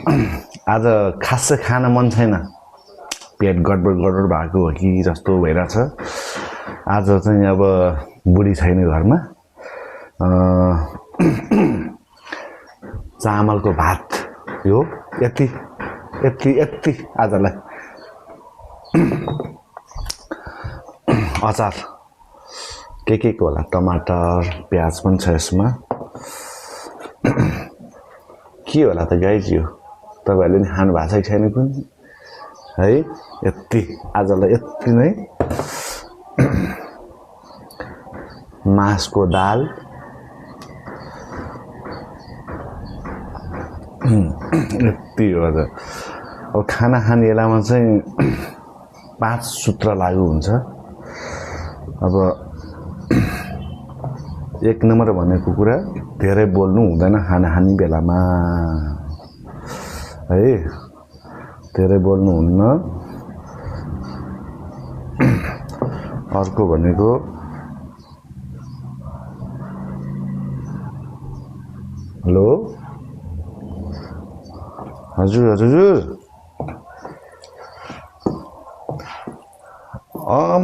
आज खासै खान मन छैन पेट गडबड भएको हो कि जस्तो भइरहेछ आज चाहिँ अब बुढी छैन घरमा चामलको भात यो यति आजलाई अचार के को होला टमाटर प्याज पनि छ यसमा के होला त गाइज यो तपाईहरुले नि खानु भएको छैन पनि है यति आजलाई यति नै मासको दाल यति हो त अब खाना खाने बेलामा चाहिँ 5 सूत्र लागु हुन्छ अब एक नम्बर भनेको कुरा धेरै बोल्नु हुँदैन खाना खाने बेलामा है धेरै बोल्नु हुन्न अर्को भनेको हेलो हजुर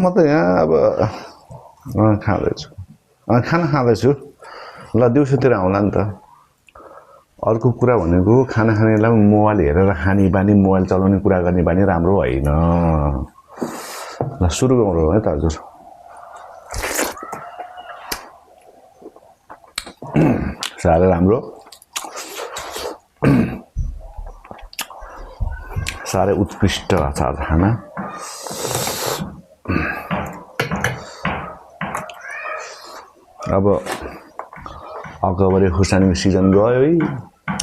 म त यहाँ अब खाँदैछु खाना खाँदैछु ल दिउँसोतिर आउँला नि त अर्को कुरा भनेको खाना खाने बेलामा मोबाइल हेरेर खाने बानी मोबाइल चलाउने कुरा गर्ने बानी राम्रो होइन ल सुरु गरौँ है त हजुर साह्रै राम्रो साह्रै उत्कृष्ट अचार खाना अब अकबरे खुर्सानीको सिजन गयो है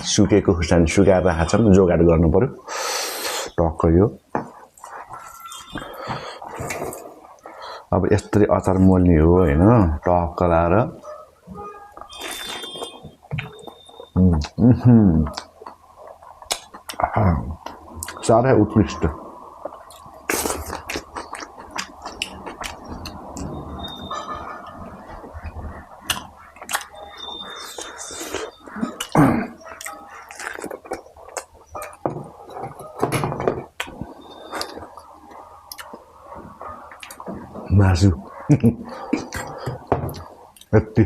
सुकेको खुर्सानी सुकाएर राखेको छ जोगाड गर्नु पर्यो टक्क यो अब यस्तरी अचार मोल्ने हो हैन टक्क लाएर साह्रै उत्कृष्ट मासु यति